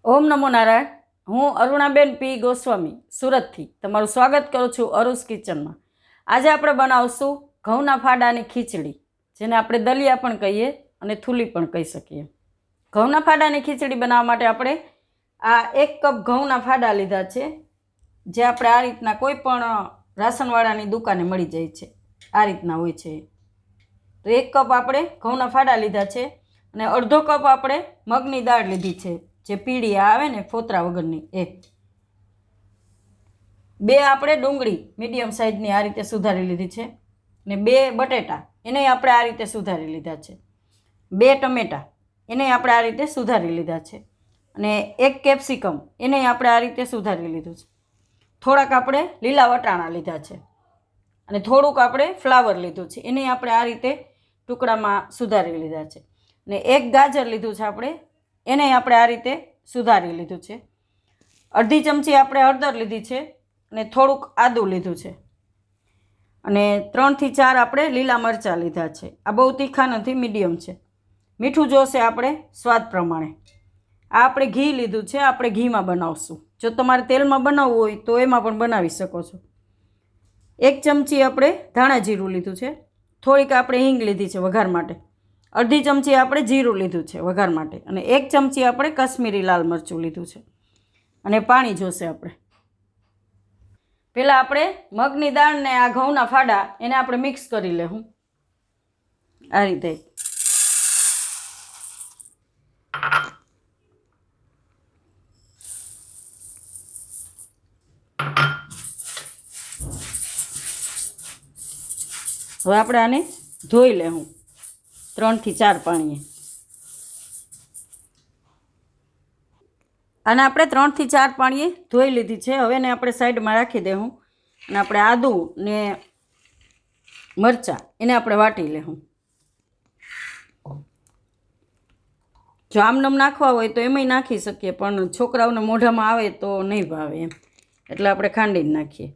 ઓમ નમો નારાયણ. હું અરુણાબેન પી ગોસ્વામી સુરતથી તમારું સ્વાગત કરું છું અરુસ કિચનમાં. આજે આપણે બનાવશું ઘઉંના ફાડાની ખીચડી, જેને આપણે દલિયા પણ કહીએ અને થૂલી પણ કહી શકીએ. ઘઉંના ફાડાની ખીચડી બનાવવા માટે આપણે આ 1 કપ ઘઉંના ફાડા લીધા છે, જે આપણે આ રીતના કોઈ પણ રાશનવાળાની દુકાને મળી જાય છે. આ રીતના હોય છે. તો 1 કપ આપણે ઘઉંના ફાડા લીધા છે અને અડધો કપ આપણે મગની દાળ લીધી છે, જે પીળી આવે ને ફોતરા વગરની એ. 2 આપણે ડુંગળી મીડિયમ સાઇઝની આ રીતે સુધારી લીધી છે ને 2 બટેટા એને આપણે આ રીતે સુધારી લીધા છે. 2 ટમેટા એને આપણે આ રીતે સુધારી લીધા છે અને 1 કેપ્સિકમ એને આપણે આ રીતે સુધારી લીધું છે. થોડાક આપણે લીલા વટાણા લીધા છે અને થોડુંક આપણે ફ્લાવર લીધું છે, એને આપણે આ રીતે ટુકડામાં સુધારી લીધા છે. ને 1 ગાજર લીધું છે આપણે, એને આપણે આ રીતે સુધારી લીધું છે. અડધી ચમચી આપણે હળદર લીધી છે અને થોડુંક આદું લીધું છે અને 3 થી 4 આપણે લીલા મરચાં લીધા છે. આ બહુ તીખા નથી, મીડિયમ છે. મીઠું જોશે આપણે સ્વાદ પ્રમાણે. આ આપણે ઘી લીધું છે, આપણે ઘીમાં બનાવશું. જો તમારે તેલમાં બનાવવું હોય તો એમાં પણ બનાવી શકો છો. 1 ચમચી આપણે ધાણા જીરું લીધું છે, થોડીક આપણે હિંગ લીધી છે વઘાર માટે, અડધી ચમચી આપણે જીરું લીધું છે વઘાર માટે અને 1 ચમચી આપણે કશ્મીરી લાલ મરચું લીધું છે અને પાણી જોશે આપણે. પહેલાં આપણે મગની દાળ ને આ ઘઉંના ફાડા એને આપણે મિક્સ કરી લેવું આ રીતે. હવે આપણે આને ધોઈ લેવું 3 થી 4 પાણીએ. આને આપણે 3 થી 4 પાણીએ ધોઈ લીધી છે. હવે એને આપણે સાઈડમાં રાખી દેવું અને આપણે આદું ને મરચાં એને આપણે વાટી લેવું. જો આમનમ નાખવા હોય તો એમાંય નાખી શકીએ, પણ છોકરાઓને મોઢામાં આવે તો નહીં ભાવે એમ, એટલે આપણે ખાંડીને નાખીએ.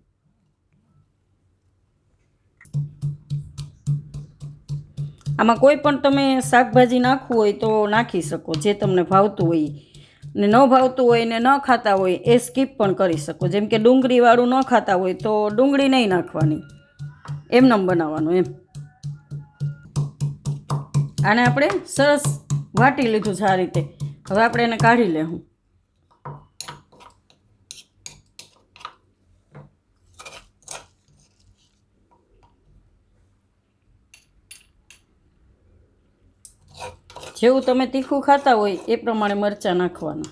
આમાં કોઈ પણ તમે શાકભાજી નાખવું હોય તો નાખી શકો, જે તમને ભાવતું હોય. ને ન ભાવતું હોય ને ન ખાતા હોય એ સ્કીપ પણ કરી શકો. જેમ કે ડુંગળીવાળું ન ખાતા હોય તો ડુંગળી નહીં નાખવાની, એમનેમ બનાવવાનું એમ. આને આપણે સરસ વાટી લીધું છે આ રીતે. હવે આપણે એને કાઢી લેવું. જેવું તમે તીખું ખાતા હોય એ પ્રમાણે મરચાં નાખવાના.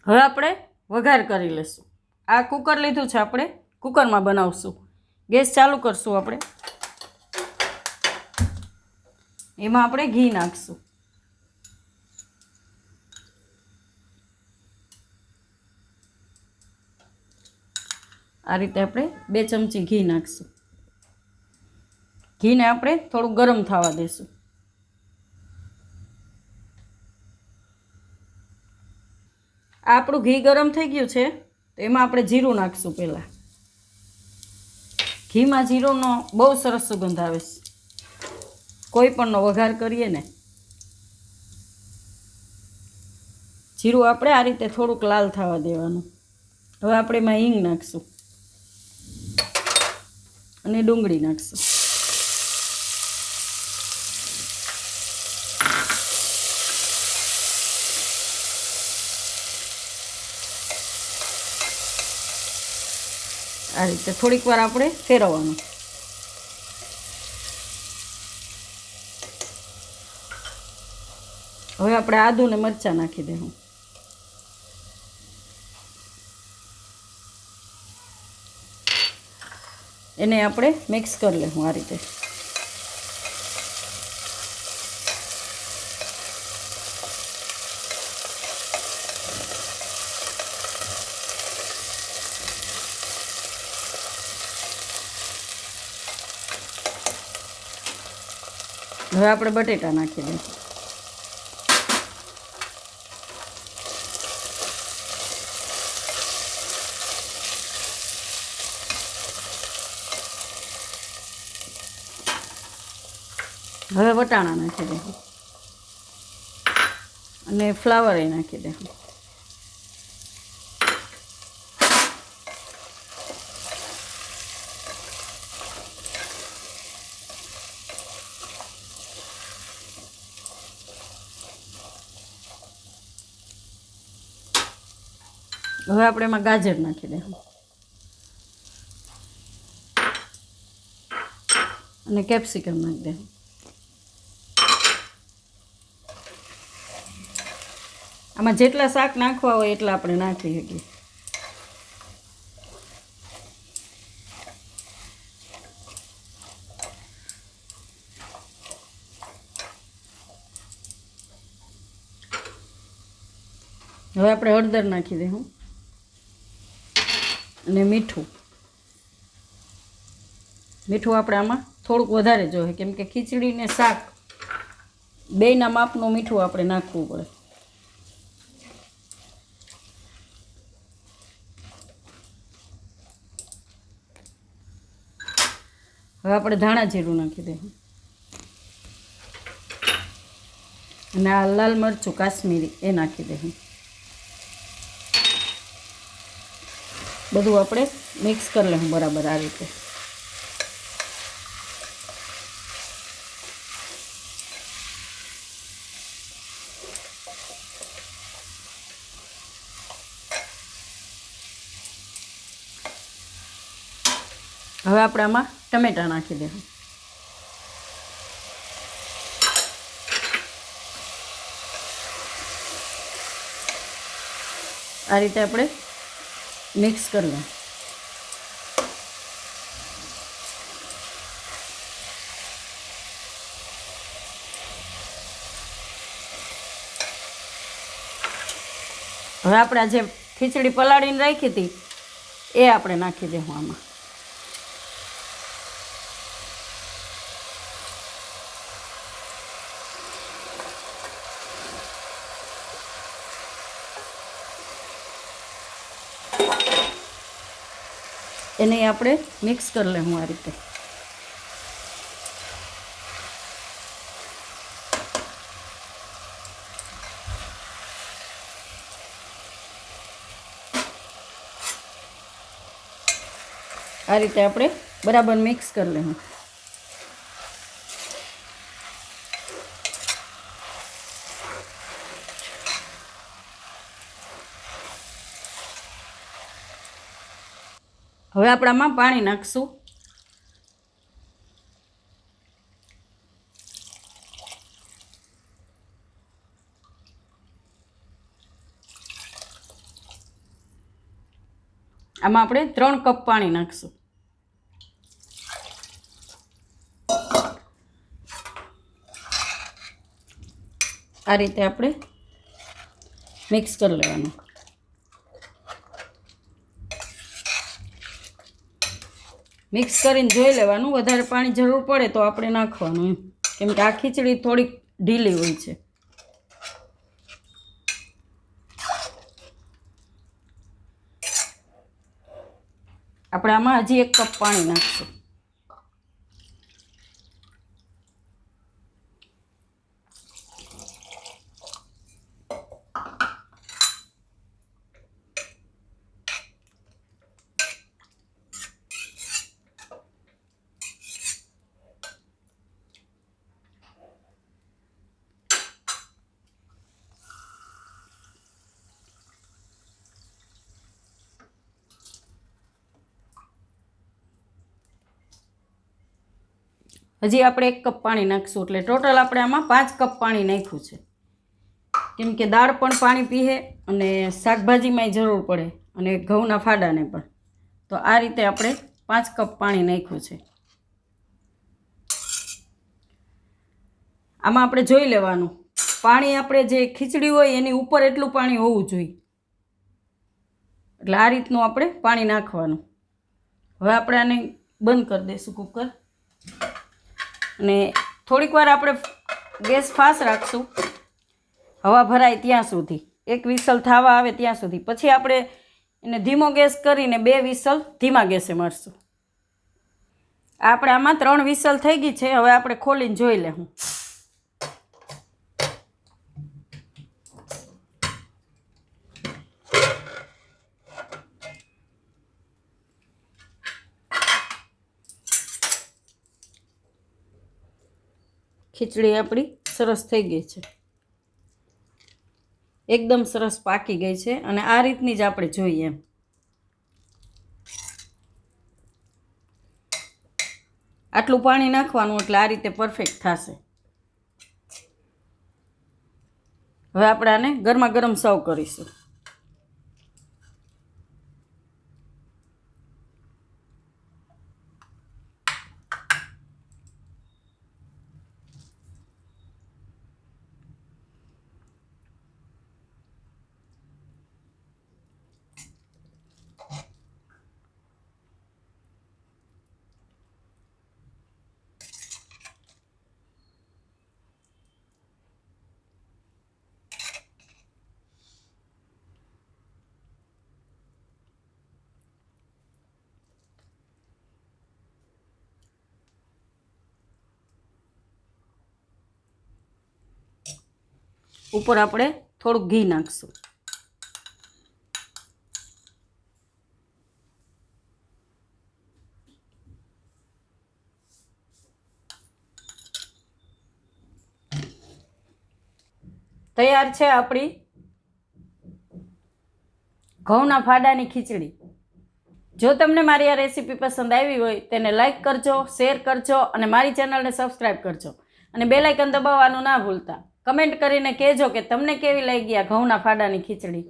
હવે આપણે વઘાર કરી લઈશું. આ કુકર લીધું છે, આપણે કુકરમાં બનાવશું. ગેસ ચાલુ કરશું આપણે. એમાં આપણે ઘી નાખશું. આ રીતે આપણે 2 ચમચી ઘી નાખશું. ઘીને આપણે થોડું ગરમ થવા દઈશું. આ આપણું ઘી ગરમ થઈ ગયું છે, તો એમાં આપણે જીરું નાખશું. પહેલાં ઘીમાં જીરુંનો બહુ સરસ સુગંધ આવે છે. કોઈ પણનો વઘાર કરીએ ને, જીરું આપણે આ રીતે થોડુંક લાલ થવા દેવાનું. હવે આપણે એમાં હિંગ નાખશું અને ડુંગળી નાખશું. આ રીતે થોડીક વાર આપણે ફેરવવાનું. હવે આપણે આદું ને મરચાં નાખી દેવું. એને આપણે મિક્સ કરી લેવું આ રીતે. હવે આપણે બટેટા નાખી દઈશું. હવે વટાણા નાખી દઈશું અને ફ્લાવર એ નાખી દઈશું. હવે આપણે એમાં ગાજર નાખી દઈશું અને કેપ્સિકમ નાખી દઈશું. આમાં જેટલા શાક નાખવા હોય એટલા આપણે નાખી શકીએ. હવે આપણે હળદર નાખી દઈશું અને મીઠું આપણે આમાં થોડુંક વધારે જોઈએ, કેમ કે ખીચડી ને શાક બેયના માપનું મીઠું આપણે નાખવું પડે. હવે આપણે ધાણા જીરું નાખી દઈશું અને આ લાલ મરચું કાશ્મીરી એ નાખી દઈશું. બધું આપણે મિક્સ કરી લઈશું બરાબર આ રીતે. હવે આપણે આમાં ટમેટાં નાખી દઈશું. આ રીતે આપણે મિક્સ કરી લઈએ. હવે આપણે જે ખીચડી પલાળીને રાખી હતી એ આપણે નાખી દઈશું આમાં. એને આપણે મિક્સ કરી લઈશું આ રીતે. આ રીતે આપણે બરાબર મિક્સ કરી લઈશું. હવે આપણે આમાં પાણી નાખશું. આમાં આપણે 3 કપ પાણી નાખશું. આ રીતે આપણે મિક્સ કરી લેવાનું. મિક્સ કરીને જોઈ લેવાનું, વધારે પાણી જરૂર પડે તો આપણે નાખવાનું એમ, કેમ કે આ ખીચડી થોડીક ઢીલી હોય છે. આપણે આમાં હજી 1 કપ પાણી નાખશું. હજી આપણે 1 કપ પાણી નાખશું, એટલે ટોટલ આપણે આમાં 5 કપ પાણી નાખ્યું છે. કેમ કે દાળ પણ પાણી પીએ અને શાકભાજીમાંય જરૂર પડે અને ઘઉંના ફાડાને પણ. તો આ રીતે આપણે 5 કપ પાણી નાખ્યું છે. આમાં આપણે જોઈ લેવાનું, પાણી આપણે જે ખીચડી હોય એની ઉપર એટલું પાણી હોવું જોઈએ. એટલે આ રીતનું આપણે પાણી નાખવાનું. હવે આપણે આને બંધ કરી દઈશું કુકર અને થોડીક વાર આપણે ગેસ ફાસ્ટ રાખશું, હવા ભરાય ત્યાં સુધી, 1 વિસલ થવા આવે ત્યાં સુધી. પછી આપણે એને ધીમો ગેસ કરીને 2 વિસલ ધીમા ગેસે મારશું. આપણે આમાં 3 વિસલ થઈ ગઈ છે. હવે આપણે ખોલીને જોઈ લેવું. ખીચડી આપણી સરસ થઈ ગઈ છે, એકદમ સરસ પાકી ગઈ છે. અને આ રીતની જ આપણે જોઈએ એમ. આટલું પાણી નાખવાનું એટલે આ રીતે પરફેક્ટ થશે. હવે આપણે આને ગરમા ગરમ સર્વ કરીશું. ઉપર આપણે થોડુંક ઘી નાખશું. તૈયાર છે આપણી ઘઉંના ફાડાની ખીચડી. જો તમને મારી આ રેસીપી પસંદ આવી હોય તેને લાઈક કરજો, શેર કરજો અને મારી ચેનલને સબસ્ક્રાઈબ કરજો. અને બેલ આઇકન દબાવવાનું ના ભૂલતા. કમેન્ટ કરીને કહેજો કે તમને કેવી લાગી આ ઘઉંના ફાડાની ખીચડી.